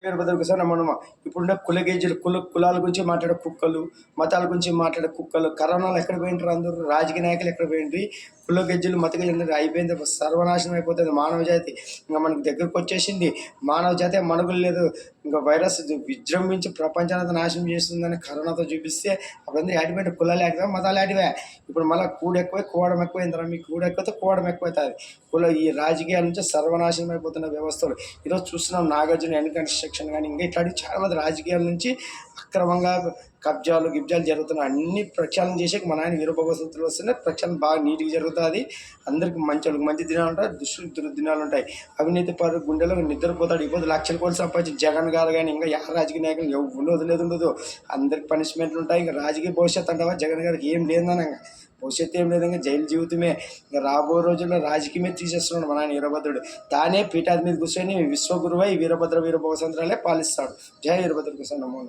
వీరభద్రకు sir నమ్మనమా ఇప్పుడున్న కులగేజీలు కులాల గురించి మాట్లాడే కుక్కలు, మతాల గురించి మాట్లాడే కుక్కలు, కరోనాలో ఎక్కడ పోయింటారు అందరూ, రాజకీయ నాయకులు ఎక్కడ పోయిండ్రి, కులగెజ్జలు మతగెజ్జలు అయిపోయింది, సర్వనాశనం అయిపోతుంది మానవ జాతి. ఇంకా మనకు దగ్గరకు వచ్చేసింది మానవ జాతి, మనుగులు లేదు, ఇంకా వైరస్ విజృంభించి ప్రపంచాన్ని నాశనం చేస్తుందని కరోనాతో చూపిస్తే అప్పుడంతా యాడిపోయింటే కులాలు యాడివే, మతాలు యాడివే. ఇప్పుడు మళ్ళీ కూడు ఎక్కువ కోవడం ఎక్కువైందిరా, మీకు కూడు ఎక్కువైతే కోవడం ఎక్కువవుతుంది. ఈ రాజకీయాల నుంచి సర్వనాశనం అయిపోతున్న వ్యవస్థలు ఈరోజు చూస్తున్నాం. నాగార్జున ఎన్ కన్స్ట్రక్షన్ కానీ ఇంకా ఇట్లాంటి చాలామంది రాజకీయాల నుంచి అక్రమంగా కబ్జాలు గిబ్జాలు జరుగుతున్నాయి. అన్ని ప్రక్షాళన చేసే మా నాయన వీరభగవతులు వస్తున్నాయి. ప్రక్షాళన బాగా నీట్గా జరుగుతుంది. అందరికి మంచి దినాలు ఉంటాయి, దుర్దినాలు ఉంటాయి. అవినీతి పరు గుండెలో నిద్రపోతాడు. ఇప్పుడు లక్షల కోట్లు సంపాదించి జగన్ గారు కానీ ఇంకా రాజకీయ నాయకులు ఉండదు. అందరికి పనిష్మెంట్లు ఉంటాయి. ఇంకా రాజకీయ భవిష్యత్తు అంటావా జగన్ గారికి ఏం లేదన్నా, భవిష్యత్తు ఏం లేదు, ఇంకా జైలు జీవితమే. ఇంకా రాబో రోజుల్లో రాజకీయమే తీసేస్తున్నాడు మన ఆయన వీరభద్రుడు. తానే పీఠాది మీద కూర్చొని విశ్వగురువై వీరభద్ర వీరభవసంత్రాలే పాలిస్తాడు. జై వీరభద్ర కృష్ణ నమో.